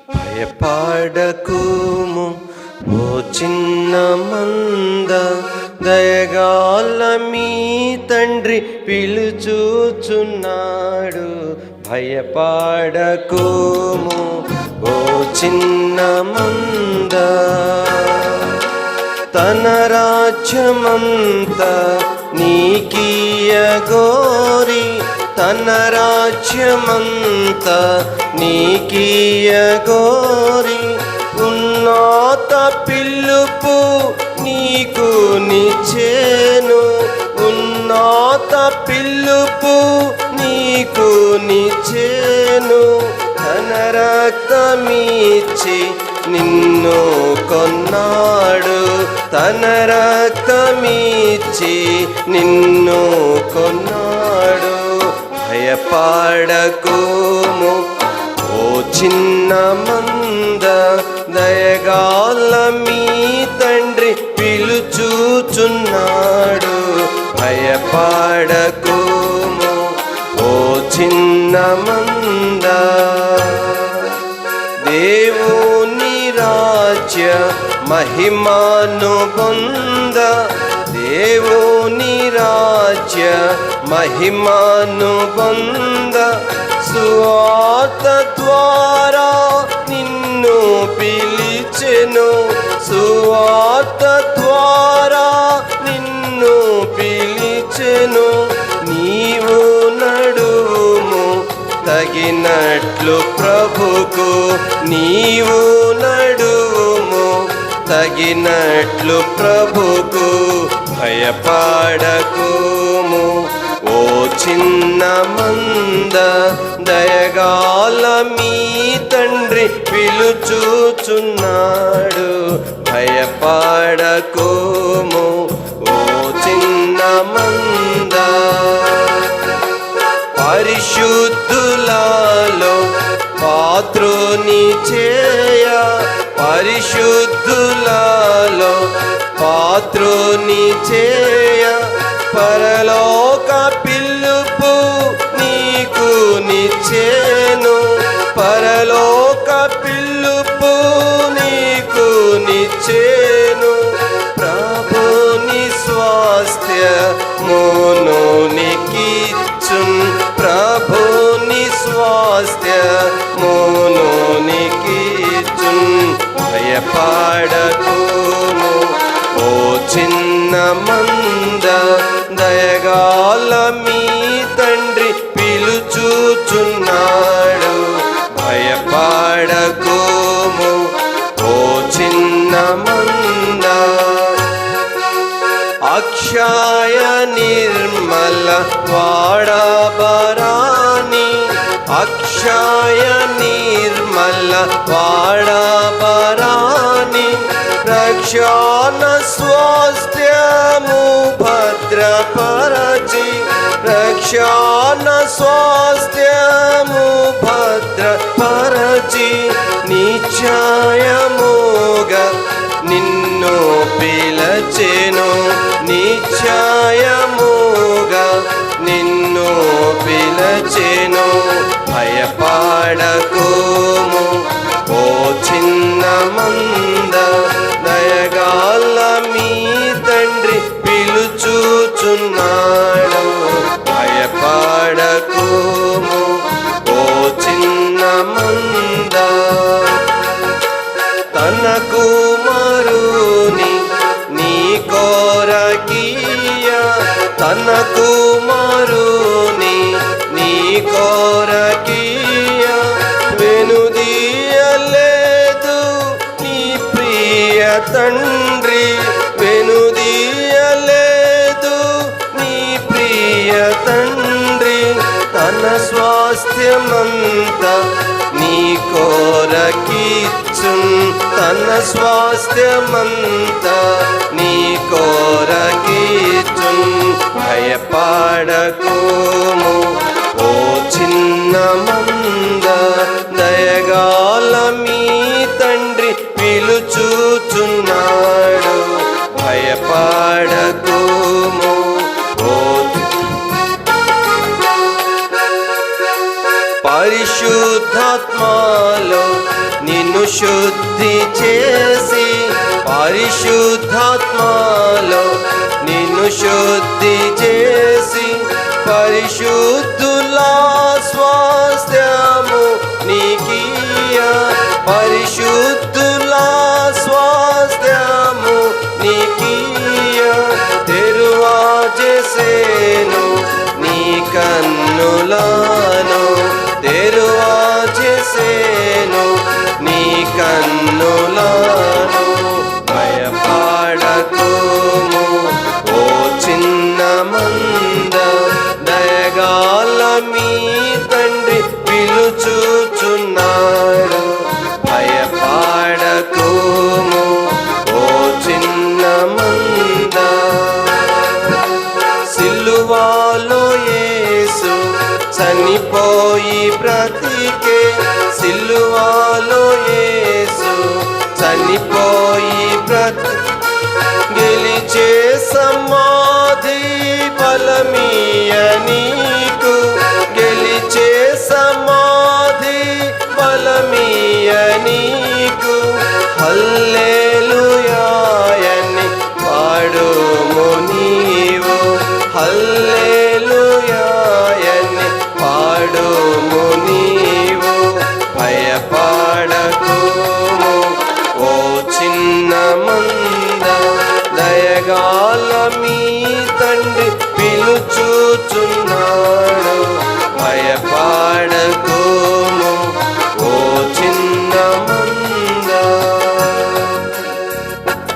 భయపడకుము ఓ చిన్న మంద, దయగాల మీ తండ్రి పిలుచుచున్నాడు. భయపడకుము ఓ చిన్న మంద, తన రాజ్యమంతా నీకియగోరి, తన రాజ్యమంతా నీకియగోరి, ఉన్నత పిలుపు నీకు నిచ్చెను, ఉన్నత పిలుపు నీకు నిచ్చెను. తన రక్తమిచ్చి నిన్ను కొన్నాడు, తన రక్తమిచ్చి నిన్ను కొన్నాడు. భయపడకుము ఓ చిన్న మంద, దయగాల మీ తండ్రి పిలుచుచున్నాడు. భయపడకుము ఓ చిన్న మంద, దేవుని రాజ్య మహిమను పొంద, దేవుని రాజ్య మహిమను పొంద, సువార్త ద్వారా నిన్ను పిలిచెను, సువార్త ద్వారా నిన్ను పిలిచెను. నీవు నడుము తగినట్లు ప్రభుకు, నీవు నడుము తగినట్లు ప్రభుకు. భయపడకుము ఓ చిన్న మంద, దయగాల మీ తండ్రి పిలుచుచున్నాడు. భయపడకుము ఓ చిన్న మంద, పరిశుద్ధులలో పాత్రుని చేయ, పరిశుద్ధులలో పాత్రుని చేయ, పరలోక పిలుపు నీకు నిచ్చెను, పరలోక పిలుపు నీకు నిచ్చెను. ప్రభుని స్వాస్థ్యమును నీకిచ్చున్, ప్రభుని స్వాస్థ్యమును నీకిచ్చున్. భయపడకుము ఓ చిన్న మంద, దయగాల మీ తండ్రి పిలుచుచున్నాడు. భయపడకుము ఓ చిన్న మంద, అక్షయ నిర్మల వాడబరాని, అక్షయ నిర్మల వాడబరాని, రక్షణ స్వాస్థ్యము భద్రపరచి, రక్షణ స్వాస్థ్యము భద్రపరచి, నిశ్చయముగా నిన్ను పిలచెను, నిశ్చయముగా నిన్ను పిలచెను. భయపడకుము ఓ చిన్న మంద, దయగాల మీ తండ్రి పిలుచుచున్నాడు. భయపడకుము ఓ చిన్న మంద, తన కుమారుని నీ కోరకీయ, తన కుమారుని నీ కోరకీయ, వెనుదీయలేదు నీ ప్రియ తండ్రి, వెనుదీయలేదు నీ ప్రియ తండ్రి. తన స్వాస్థ్యమంతా నీ కోరకిచ్చున్, తన స్వాస్థ్యమంతా నీ కోరకిచ్చున్. భయపడకుము ఓ చిన్న మంద, దయగాల మీ తండ్రి పిలుచుచున్నాడు. భయపడకుము ఓ పరిశుద్ధాత్మలో నిన్ను శుద్ధి చేసి పరిశుద్ధాత్మలో నిన్ను శుద్ధి చేసి పరిశుద్ధుల స్వాస్థ్యము నీకియ పరిశుద్ధుల స్వాస్థ్యము నీకియ తెరువా చేసేను నీ కన్నులను తెరువా చేసేను నీ కన్నులను భయపడకుము ఓ చిన్న మంద దయగాల మీ తండ్రి పిలుచుచున్నాడు భయపడకుము ఓ చిన్న మంద సిలువలో యేసు చనిపోయి బ్రతికే సిలువలో యేసు చనిపోయి గెలిచే సమాధి బలమీయ నీకు గెలిచే సమాధి బలమీయ నీకు హల్లెలూయాయని పాడుము నీవు హల్లెలూయాయని పాడుము నీవు భయపడకుము ఓ చిన్న మంద దయగాల మీ తండ్రి పిలుచుచున్నాడు